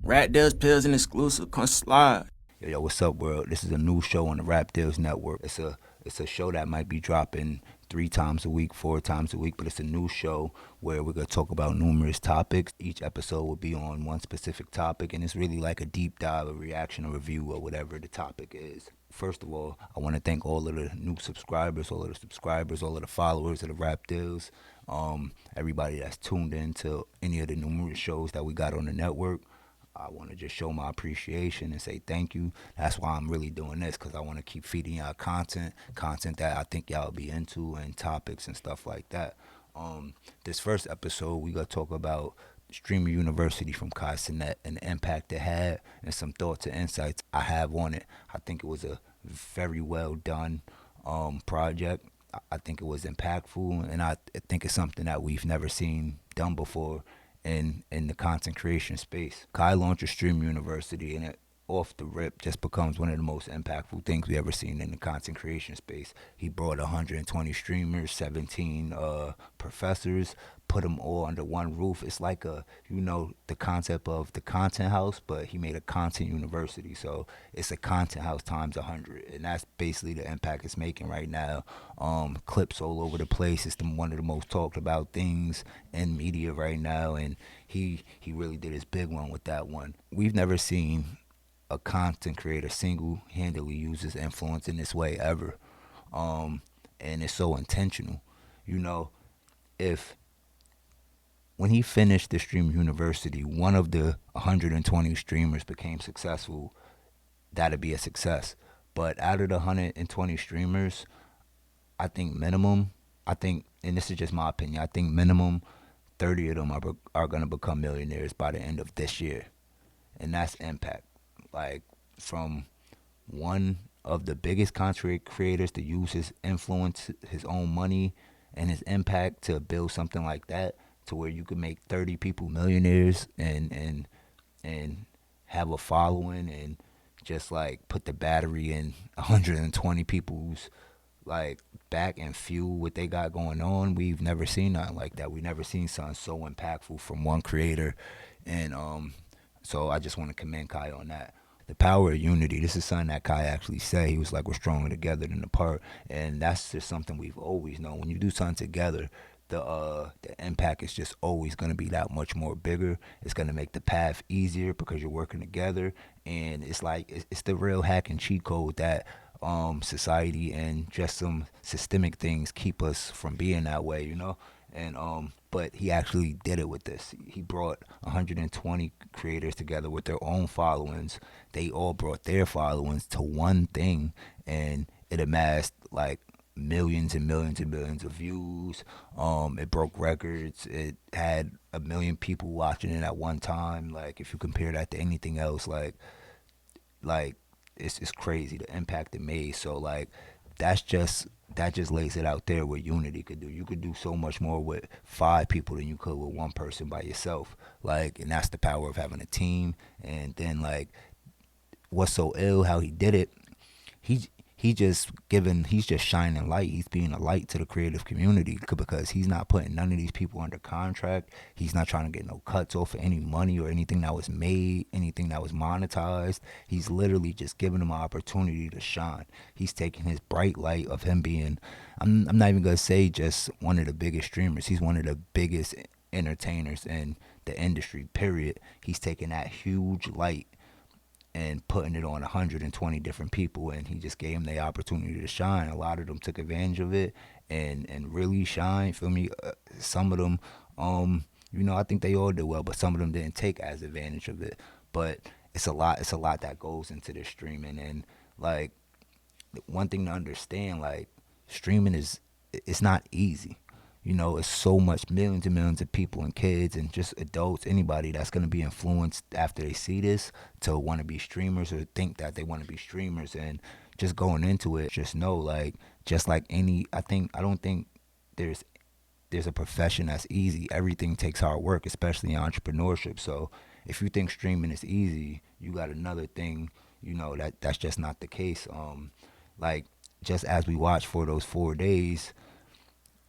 RapDillz pills and exclusive, come slide. Yo, what's up, world? This is a new show on the RapDillz network. It's a show that might be dropping 3 times a week, 4 times a week, but it's a new show where we're gonna talk about numerous topics. Each episode will be on one specific topic, and it's really like a deep dive, a reaction, a review, or whatever the topic is. First of all, I want to thank all of the new subscribers, all of the followers of the RapDillz, everybody that's tuned in to any of the numerous shows that we got on the network. I want to just show my appreciation and say thank you. That's why I'm really doing this, because I want to keep feeding y'all content that I think y'all be into, and topics and stuff like that. This first episode, we gonna talk about Streamer University from Kai Cenat and the impact it had, and some thoughts and insights I have on it. I think it was a very well done project. I think it was impactful, and I think it's something that we've never seen done before in the content creation space. Kai launched Streamer University, and it off the rip just becomes one of the most impactful things we ever seen in the content creation space. He brought 120 streamers, 17 professors, put them all under one roof. It's like the concept of the content house, but he made a content university. So it's a content house times 100, and that's basically the impact it's making right now. Clips all over the place. It's one of the most talked about things in media right now, and he really did his big one with that one. We've never seen a content creator single-handedly use his influence in this way ever, and it's so intentional. You know, if when he finished the Streamer University, one of the 120 streamers became successful, that'd be a success. But out of the 120 streamers, I think, and this is just my opinion, I think minimum 30 of them are going to become millionaires by the end of this year. And that's impact. Like, from one of the biggest content creators to use his influence, his own money, and his impact to build something like that, to where you could make 30 people millionaires and have a following, and just like put the battery in 120 people's like back and fuel what they got going on. We've never seen nothing like that. We've never seen something so impactful from one creator, and so I just want to commend Kai on that. The power of unity. This is something that Kai actually said. He was like, we're stronger together than apart. And that's just something we've always known. When you do something together, the impact is just always going to be that much more bigger. It's going to make the path easier because you're working together. And it's like, it's the real hack and cheat code that society and just some systemic things keep us from being that way, you know? And but he actually did it with this. He brought 120 creators together with their own followings. They all brought their followings to one thing, and it amassed like millions and millions and millions of views. It broke records. It had 1 million people watching it at one time. Like, if you compare that to anything else, like it's crazy the impact it made. So like, that just lays it out there what unity could do. You could do so much more with 5 people than you could with one person by yourself. Like, and that's the power of having a team. And then like, what's so ill how he did it? He's just shining light. He's being a light to the creative community, because he's not putting none of these people under contract. He's not trying to get no cuts off of any money or anything that was made, anything that was monetized. He's literally just giving them an opportunity to shine. He's taking his bright light of him being, I'm not even going to say just one of the biggest streamers. He's one of the biggest entertainers in the industry, period. He's taking that huge light and putting it on 120 different people, and he just gave them the opportunity to shine. A lot of them took advantage of it and really shine. Feel me? Some of them, I think they all did well, but some of them didn't take as advantage of it. But it's a lot that goes into this streaming, and like, one thing to understand, like, streaming it's not easy. It's so much, millions and millions of people and kids and just adults, anybody that's going to be influenced after they see this to want to be streamers or think that they want to be streamers. And just going into it, just know, like, just like I don't think there's a profession that's easy. Everything takes hard work, especially in entrepreneurship. So if you think streaming is easy, you got another thing, that's just not the case. Like, just as we watched for those 4 days,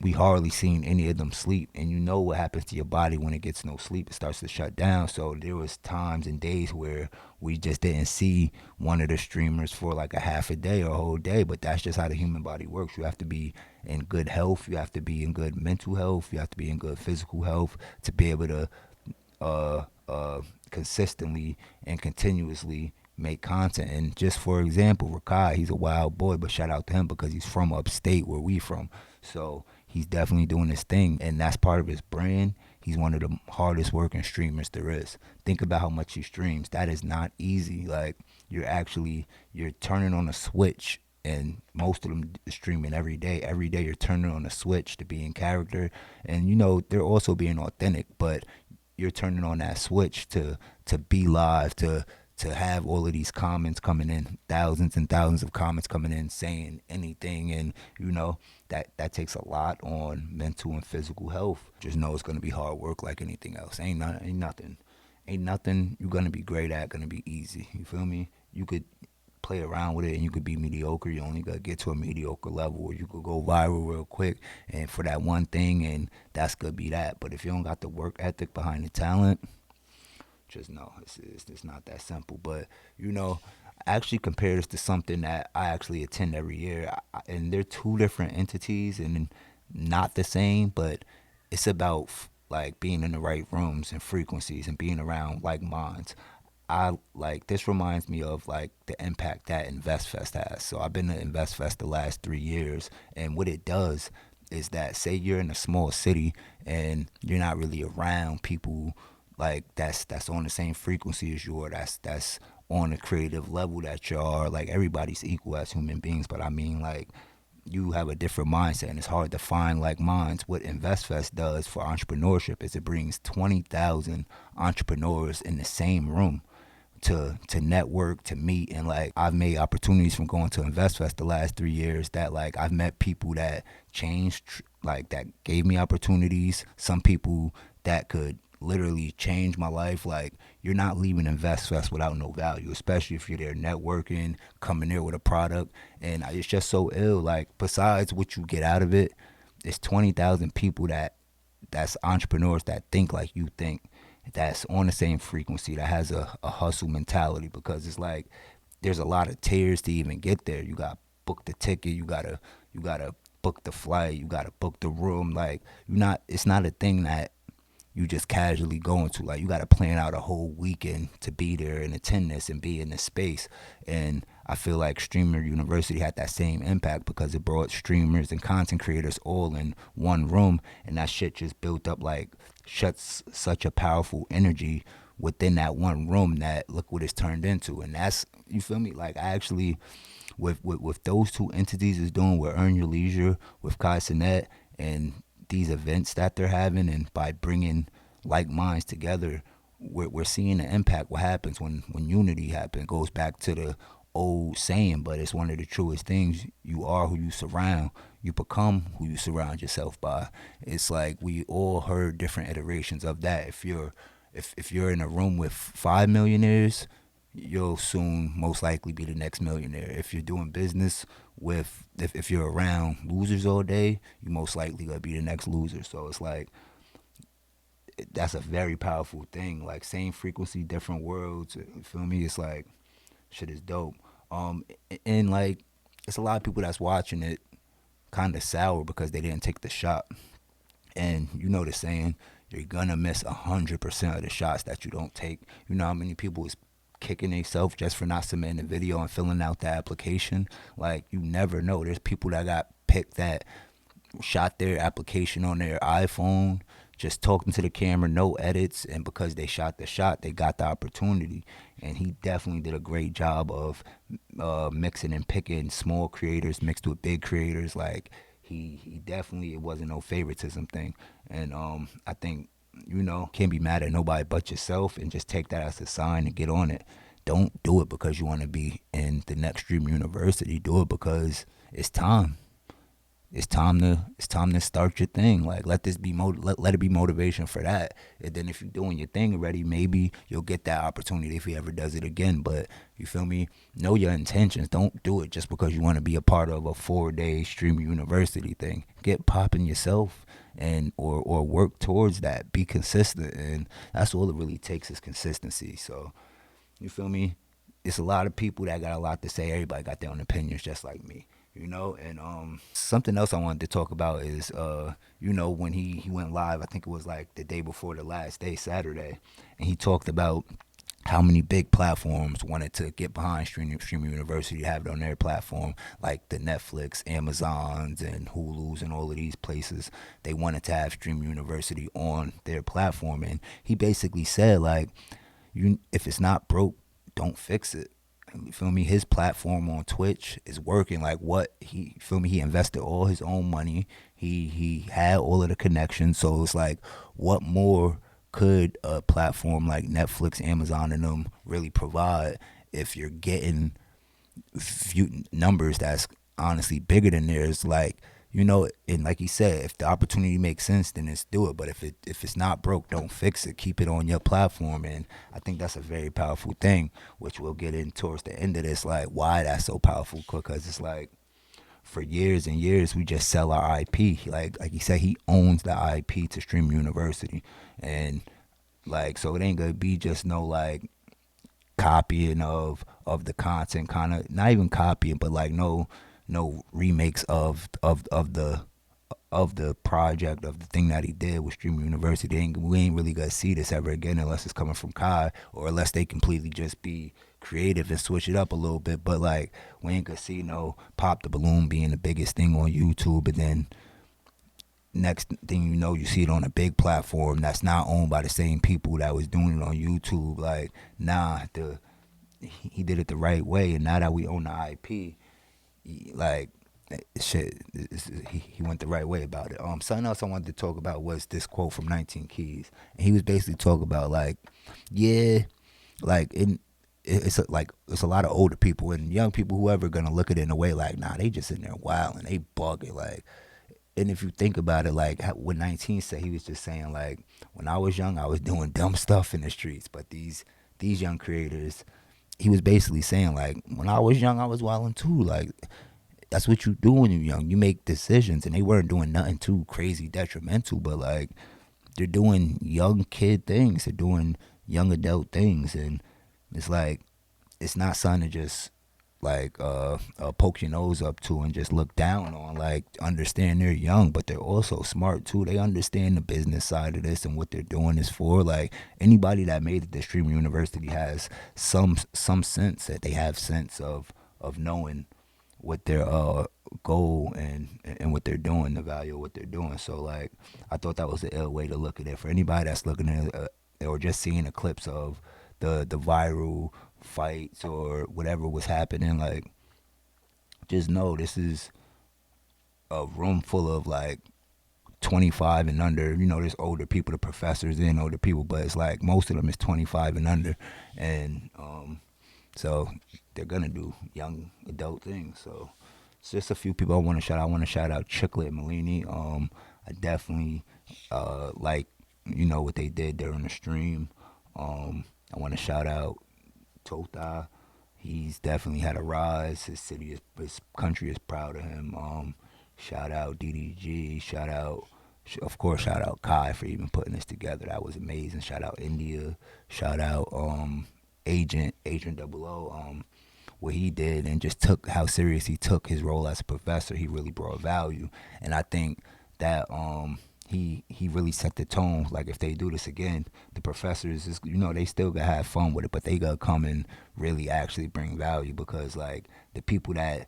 we hardly seen any of them sleep. And you know what happens to your body when it gets no sleep. It starts to shut down. So there was times and days where we just didn't see one of the streamers for like a half a day or a whole day. But that's just how the human body works. You have to be in good health. You have to be in good mental health. You have to be in good physical health to be able to consistently and continuously make content. And just for example, Rakai, he's a wild boy, but shout out to him because he's from upstate where we from. So he's definitely doing his thing, and that's part of his brand. He's one of the hardest working streamers there is. Think about how much he streams. That is not easy. Like you're turning on a switch, and most of them streaming every day. Every day you're turning on a switch to be in character, and you know they're also being authentic, but you're turning on that switch to be live, to have all of these comments coming in, thousands and thousands of comments coming in saying anything. And you know that takes a lot on mental and physical health. Just know it's going to be hard work like anything else. Ain't nothing you're going to be great at going to be easy. You feel me? You could play around with it and you could be mediocre. You only got to get to a mediocre level, or you could go viral real quick and for that one thing, and that's going to be that. But if you don't got the work ethic behind the talent, just know it's not that simple. But you know, I actually compare this to something that I actually attend every year, and they're two different entities and not the same, but it's about like being in the right rooms and frequencies and being around like minds. I like this reminds me of like the impact that InvestFest has. So I've been to InvestFest the last 3 years, and what it does is that say you're in a small city and you're not really around people like that's on the same frequency as you, or that's on a creative level that you are. Like everybody's equal as human beings, but I mean like you have a different mindset, and it's hard to find like minds. What InvestFest does for entrepreneurship is it brings 20,000 entrepreneurs in the same room to network, to meet. And like I've made opportunities from going to InvestFest the last 3 years that like I've met people that changed, like that gave me opportunities. Some people that could literally change my life. Like you're not leaving InvestFest without no value, especially if you're there networking, coming there with a product. And it's just so ill. Like besides what you get out of it, it's 20,000 people that's entrepreneurs that think like you think, that's on the same frequency, that has a hustle mentality. Because it's like there's a lot of tiers to even get there. You got to book the ticket, you gotta book the flight, you gotta book the room. Like it's not a thing that you just casually go into. Like you got to plan out a whole weekend to be there and attend this and be in this space. And I feel like Streamer University had that same impact because it brought streamers and content creators all in one room, and that shit just built up like such a powerful energy within that one room that look what it's turned into. And that's, you feel me? Like I actually with those two entities is doing with Earn Your Leisure, with Kai Cenat, and these events that they're having, and by bringing like minds together, we're seeing the impact. What happens when unity happens? It goes back to the old saying, but it's one of the truest things. You are who you surround. You become who you surround yourself by. It's like we all heard different iterations of that. If you're in a room with 5 millionaires, you'll soon most likely be the next millionaire. If you're doing business with, if you're around losers all day, you most likely gonna be the next loser. So it's like that's a very powerful thing. Like same frequency, different worlds. You feel me? It's like shit is dope. And like it's a lot of people that's watching it kind of sour because they didn't take the shot. And you know the saying, you're gonna miss 100% of the shots that you don't take. You know how many people is kicking themselves just for not submitting the video and filling out the application? Like you never know. There's people that got picked that shot their application on their iPhone, just talking to the camera, no edits, and because they shot the shot, they got the opportunity. And he definitely did a great job of mixing and picking small creators mixed with big creators. Like he definitely, it wasn't no favoritism thing. And I think, you know, can't be mad at nobody but yourself, and just take that as a sign and get on it. Don't do it because you want to be in the next Stream University. Do it because it's time. it's time to start your thing. Like let this be let it be motivation for that. And then if you're doing your thing already, maybe you'll get that opportunity if he ever does it again. But you feel me? Know your intentions. Don't do it just because you want to be a part of a 4-day stream university thing. Get popping yourself and or work towards that. Be consistent, and that's all it really takes is consistency. So you feel me? It's a lot of people that got a lot to say. Everybody got their own opinions, just like me. And something else I wanted to talk about is when he went live, I think it was like the day before the last day, Saturday, and he talked about how many big platforms wanted to get behind streaming university, have it on their platform, like the Netflix, Amazons, and Hulus, and all of these places. They wanted to have streaming university on their platform, and he basically said like, if it's not broke, don't fix it. You feel me? His platform on Twitch is working. Like he invested all his own money. He had all of the connections. So it's like, what more could a platform like Netflix, Amazon, and them really provide if you're getting numbers that's honestly bigger than theirs? Like, and like he said, if the opportunity makes sense, then let's do it. But if it's not broke, don't fix it. Keep it on your platform. And I think that's a very powerful thing, which we'll get in towards the end of this, like why that's so powerful. Because it's like, for years and years, we just sell our IP. Like he said, he owns the IP to Stream University. And like, so it ain't gonna be just no like copying of the content, kind of not even copying, but like no remakes of the project, of the thing that he did with Stream University. We ain't really gonna see this ever again unless it's coming from Kai, or unless they completely just be creative and switch it up a little bit. But like, we ain't gonna see no Pop the Balloon being the biggest thing on YouTube, and then next thing you know, you see it on a big platform that's not owned by the same people that was doing it on YouTube. Like, nah, he did it the right way, and now that we own the IP, like, shit, he went the right way about it. Something else I wanted to talk about was this quote from 19 Keys, and he was basically talking about like, yeah, like it's a lot of older people and young people, whoever, gonna look at it in a way like, nah, they just in there wild and they bugging. Like, and if you think about it, like what 19 said, he was just saying like, when I was young, I was doing dumb stuff in the streets, but these young creators, he was basically saying like, when I was young, I was wilding too. Like, that's what you do when you're young. You make decisions, and they weren't doing nothing too crazy detrimental, but like, they're doing young kid things. They're doing young adult things, and it's like, it's not something to just like poke your nose up to and just look down on. Like, understand they're young, but they're also smart too. They understand the business side of this and what they're doing is for. Like, anybody that made it to Stream University has some sense, that they have sense of knowing what their goal and what they're doing, the value of what they're doing. So like, I thought that was an ill way to look at it for anybody that's looking at or just seeing the clips of the viral fights or whatever was happening. Like, just know this is a room full of like 25 and under. There's older people, the professors and older people, but it's like most of them is 25 and under, and so they're gonna do young adult things. So it's just a few people I want to shout out. I want to shout out Chicklet Malini. I definitely like what they did during the stream. I want to shout out Tota. He's definitely had a rise. His country is proud of him. Shout out DDG. Shout out Kai for even putting this together. That was amazing. Shout out India. Shout out Agent 00. What he did, and just took how serious he took his role as a professor. He really brought value, and I think that he really set the tone. Like, if they do this again, the professors is, they still gonna have fun with it, but they gotta come and really actually bring value, because like, the people that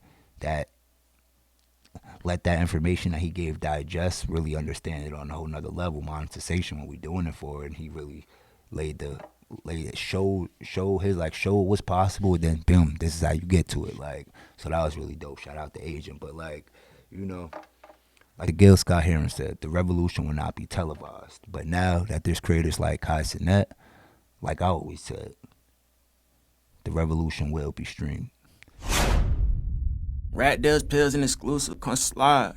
let that information that he gave digest really understand it on a whole nother level. Monetization, what we doing it for, and he really show what's possible, and then boom, this is how you get to it. Like, so that was really dope. Shout out to Agent. But like, like Gil Scott Heron said, the revolution will not be televised. But now that there's creators like Kai Cenat, like I always said, the revolution will be streamed. RapDillz pills and exclusive. Come slide.